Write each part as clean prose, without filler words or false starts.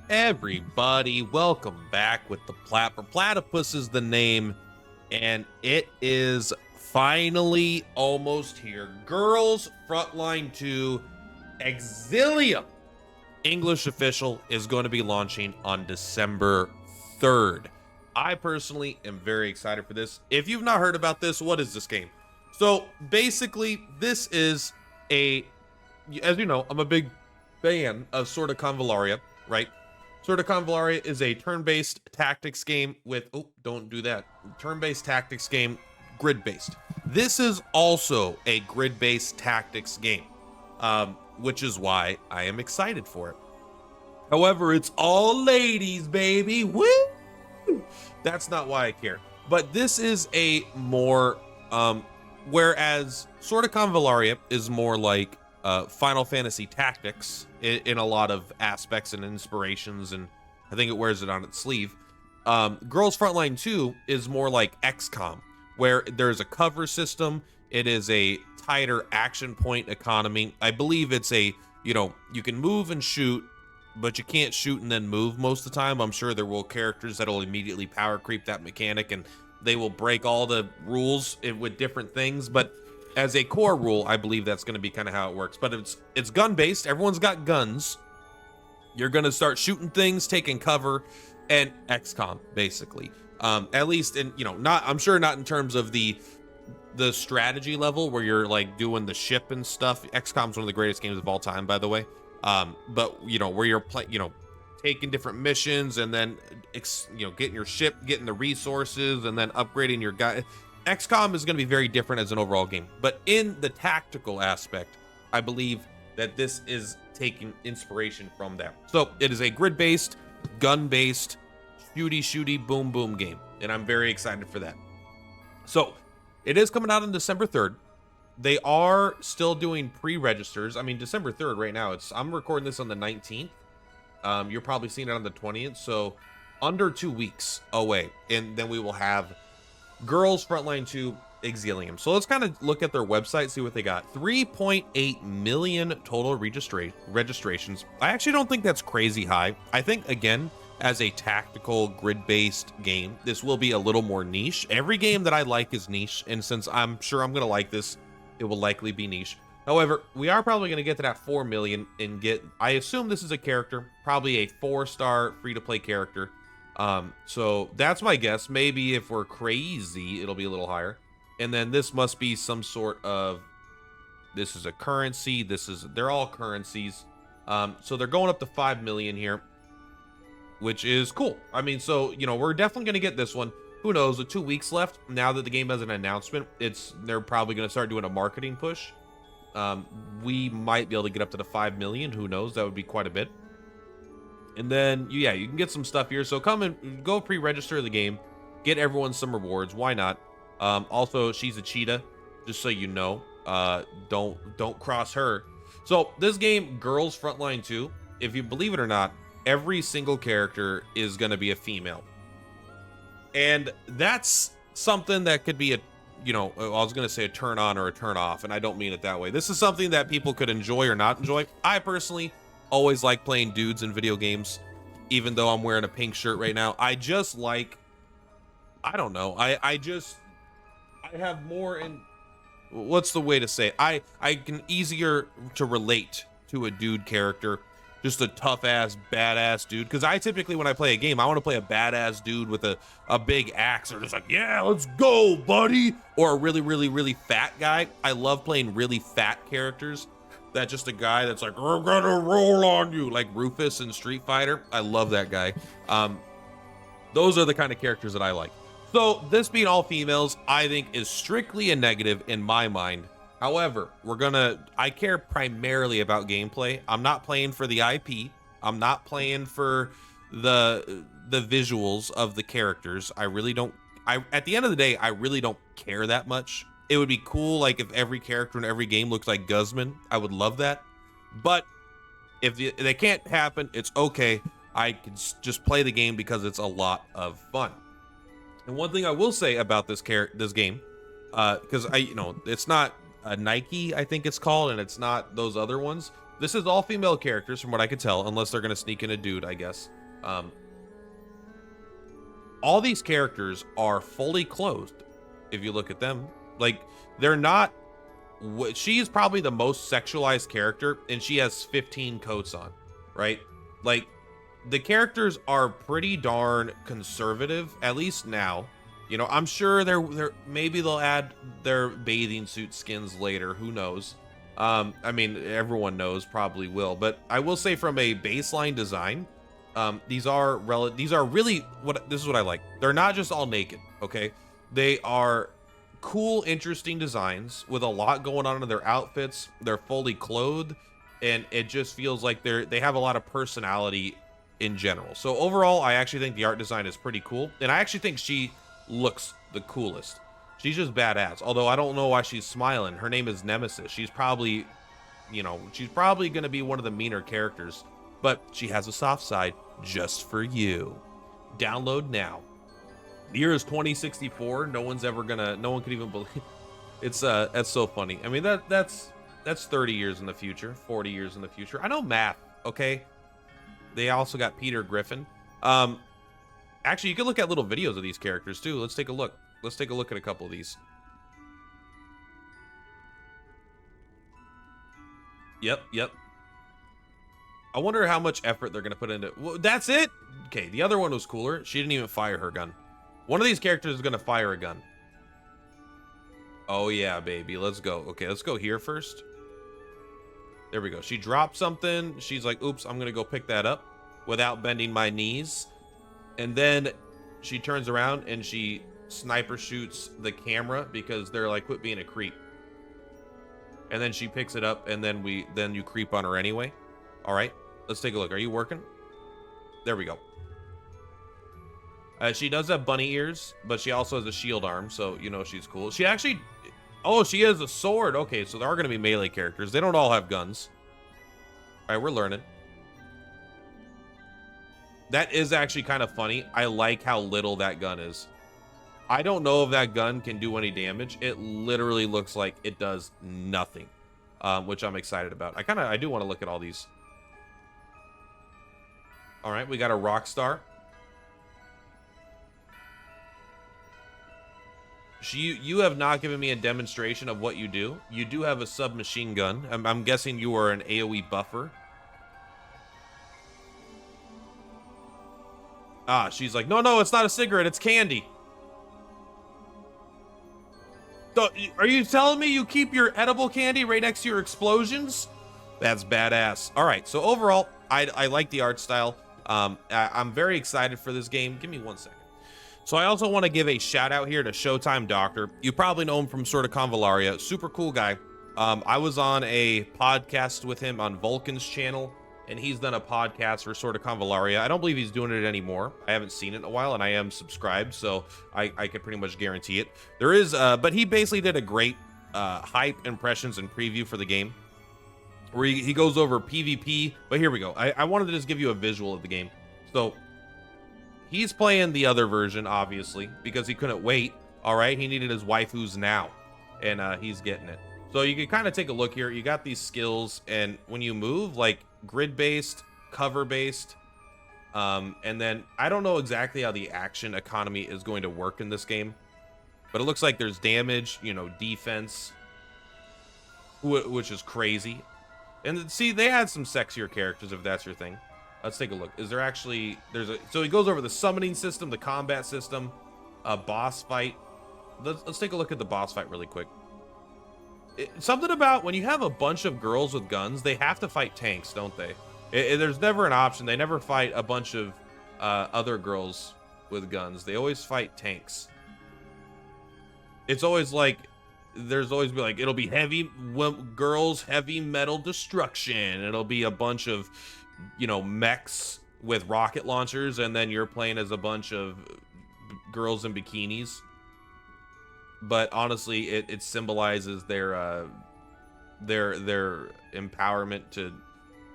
Everybody, welcome back with the Purplatypus is the name, and it is finally almost here. Girls Frontline 2 Exilium English official is going to be launching on December 3rd. I personally am very excited for this. If you've not heard about this, what is this game? So basically, this is as you know, I'm a big fan of Sorta Convallaria, right? Sorta Convallaria is a turn-based tactics game with, oh, don't do that. Turn-based tactics game, grid-based. This is also a grid-based tactics game, which is why I am excited for it. However, it's all ladies, baby. Woo! That's not why I care. But this is a more, whereas Sorta Convallaria is more like Final Fantasy Tactics in a lot of aspects and inspirations, and I think it wears it on its sleeve. Girls Frontline 2 is more like XCOM, where there's a cover system. It is a tighter action point economy. I believe it's you can move and shoot, but you can't shoot and then move most of the time. I'm sure there will characters that'll immediately power creep that mechanic, and they will break all the rules with different things, but as a core rule, I believe that's going to be kind of how it works. But it's gun-based. Everyone's got guns. You're going to start shooting things, taking cover, and XCOM, basically. At least in, I'm sure not in terms of the strategy level where you're like doing the ship and stuff. XCOM's one of the greatest games of all time, by the way. But where you're taking different missions and then getting your ship, getting the resources, and then upgrading your guy. XCOM is going to be very different as an overall game, but in the tactical aspect, I believe that this is taking inspiration from that. So it is a grid-based, gun-based, shooty, boom, boom game, and I'm very excited for that. So it is coming out on December 3rd. They are still doing pre-registers. I mean, December 3rd right now. I'm recording this on the 19th. You're probably seeing it on the 20th, so under 2 weeks away, and then we will have Girls Frontline 2 Exilium. So let's kind of look at their website, see what they got. 3.8 million total registrations. I actually don't think that's crazy high. I think, again, as a tactical grid-based game, this will be a little more niche. Every game that I like is niche, and since I'm sure I'm going to like this, it will likely be niche. However, we are probably going to get to that 4 million and I assume this is a character, probably a 4-star free-to-play character. So that's my guess. Maybe if we're crazy, it'll be a little higher. And then this must be some sort of, this is a currency. They're all currencies. So they're going up to 5 million here, which is cool. I mean, so, we're definitely going to get this one. Who knows, with 2 weeks left, now that the game has an announcement, they're probably going to start doing a marketing push. We might be able to get up to the 5 million. Who knows? That would be quite a bit. And then, yeah, you can get some stuff here. So come and go pre-register the game. Get everyone some rewards. Why not? Also, she's a cheetah, just so you know. Don't cross her. So this game, Girls Frontline 2, if you believe it or not, every single character is going to be a female. And that's something that could be I was going to say a turn on or a turn off, and I don't mean it that way. This is something that people could enjoy or not enjoy. I personally always like playing dudes in video games, even though I'm wearing a pink shirt right now. I just like, I don't know. I have more in, what's the way to say it? I can easier to relate to a dude character, just a tough ass, badass dude. Because I typically, when I play a game, I want to play a badass dude with a big axe, or just like, yeah, let's go, buddy. Or a really fat guy. I love playing really fat characters. That just a guy that's like, we're gonna roll on you, like Rufus in Street Fighter. I love that guy. Those are the kind of characters that I like. So this being all females, I think is strictly a negative in my mind. However, I care primarily about gameplay. I'm not playing for the IP. I'm not playing for the visuals of the characters. I really don't. At the end of the day, I really don't care that much. It would be cool, like, if every character in every game looked like Guzman. I would love that. But if they can't happen, it's okay. I can just play the game because it's a lot of fun. And one thing I will say about this game, because it's not Nike, I think it's called, and it's not those other ones. this is all female characters from what I could tell, unless they're gonna sneak in a dude, I guess. All these characters are fully clothed. If you look at them, like, they're not. She is probably the most sexualized character, and she has 15 coats on, right? Like, the characters are pretty darn conservative, at least now. You know, I'm sure they're maybe they'll add their bathing suit skins later. Who knows? I mean, everyone knows, probably will. But I will say, from a baseline design, these are really this is what I like. They're not just all naked, okay? They are cool, interesting designs with a lot going on in their outfits. They're fully clothed, and it just feels like they have a lot of personality in general. So overall, I actually think the art design is pretty cool, and I actually think she looks the coolest. She's just badass. Although I don't know why she's smiling. Her name is Nemesis. She's probably, you know, she's probably gonna be one of the meaner characters, but she has a soft side just for you. Download now. The year is 2064. No one could even believe. It's that's so funny. I mean, that's 30 years in the future, 40 years in the future. I know math, okay? They also got Peter Griffin. Actually, you can look at little videos of these characters too. Let's take a look. Let's take a look at a couple of these. Yep. I wonder how much effort they're gonna put into. Well, that's it. Okay, the other one was cooler. She didn't even fire her gun. One of these characters is gonna fire a gun. Oh yeah, baby. Let's go. Okay, let's go here first. There we go. She dropped something. She's like, oops, I'm gonna go pick that up without bending my knees. And then she turns around and she sniper shoots the camera because they're like, quit being a creep. And then she picks it up, and then you creep on her anyway. All right, let's take a look. Are you working? There we go. She does have bunny ears, but she also has a shield arm, so you know she's cool. She actually, oh, she has a sword. Okay, so there are going to be melee characters. They don't all have guns. All right, we're learning. That is actually kind of funny. I like how little that gun is. I don't know if that gun can do any damage. It literally looks like it does nothing, which I'm excited about. I do want to look at all these. All right, we got a rock star. You have not given me a demonstration of what you do. You do have a submachine gun. I'm guessing you are an AoE buffer. Ah, she's like, no, it's not a cigarette, it's candy. Are you telling me you keep your edible candy right next to your explosions? That's badass. All right, so overall, I like the art style. I'm very excited for this game. Give me 1 second. So I also want to give a shout out here to Showtime Doctor. You probably know him from Sort of Convalaria. Super cool guy. I was on a podcast with him on Vulcan's channel, and he's done a podcast for Sort of Convalaria. I don't believe he's doing it anymore. I haven't seen it in a while, and I am subscribed, so I can pretty much guarantee it. There is, but he basically did a great hype, impressions, and preview for the game, where he goes over PvP. But here we go. I wanted to just give you a visual of the game. So he's playing the other version, obviously, because he couldn't wait. All right, he needed his waifus now, and he's getting it. So you can kind of take a look here. You got these skills, and when you move, like grid-based, cover-based, and then I don't know exactly how the action economy is going to work in this game, but it looks like there's damage, you know, defense, which is crazy. And see, they had some sexier characters, if that's your thing. Let's take a look. Is there actually, so he goes over the summoning system, the combat system, a boss fight. Let's take a look at the boss fight really quick. Something about when you have a bunch of girls with guns, they have to fight tanks, don't they? There's never an option. They never fight a bunch of other girls with guns. They always fight tanks. It's always like, there's always be like, it'll be girls, heavy metal destruction. It'll be a bunch of, you know, mechs with rocket launchers, and then you're playing as a bunch of girls in bikinis. But honestly, it symbolizes their empowerment to,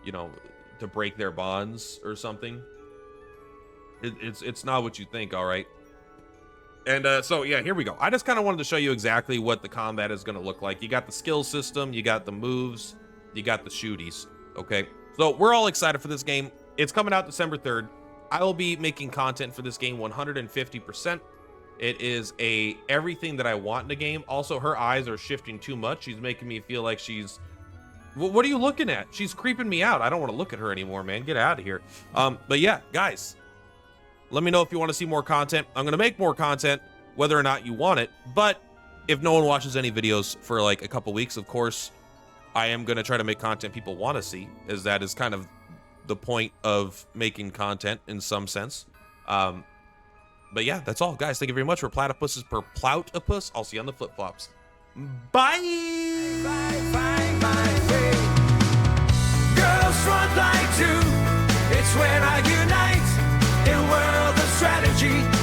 you know, to break their bonds or something. It's not what you think, all right? And so yeah, here we go. I just kind of wanted to show you exactly what the combat is going to look like. You got the skill system, you got the moves, you got the shooties. okay? So we're all excited for this game. It's coming out December 3rd. I will be making content for this game 150%. It is everything that I want in a game. Also, her eyes are shifting too much. She's making me feel like she's... What are you looking at? She's creeping me out. I don't want to look at her anymore, man. Get out of here. But yeah, guys, let me know if you want to see more content. I'm going to make more content, whether or not you want it. But if no one watches any videos for like a couple weeks, of course, I am going to try to make content people want to see, as that is kind of the point of making content in some sense. But yeah, that's all, guys. Thank you very much for Platypus's Purplatypus. I'll see you on the flip-flops. Bye! Girls Frontline 2, it's when I unite in a world of strategy.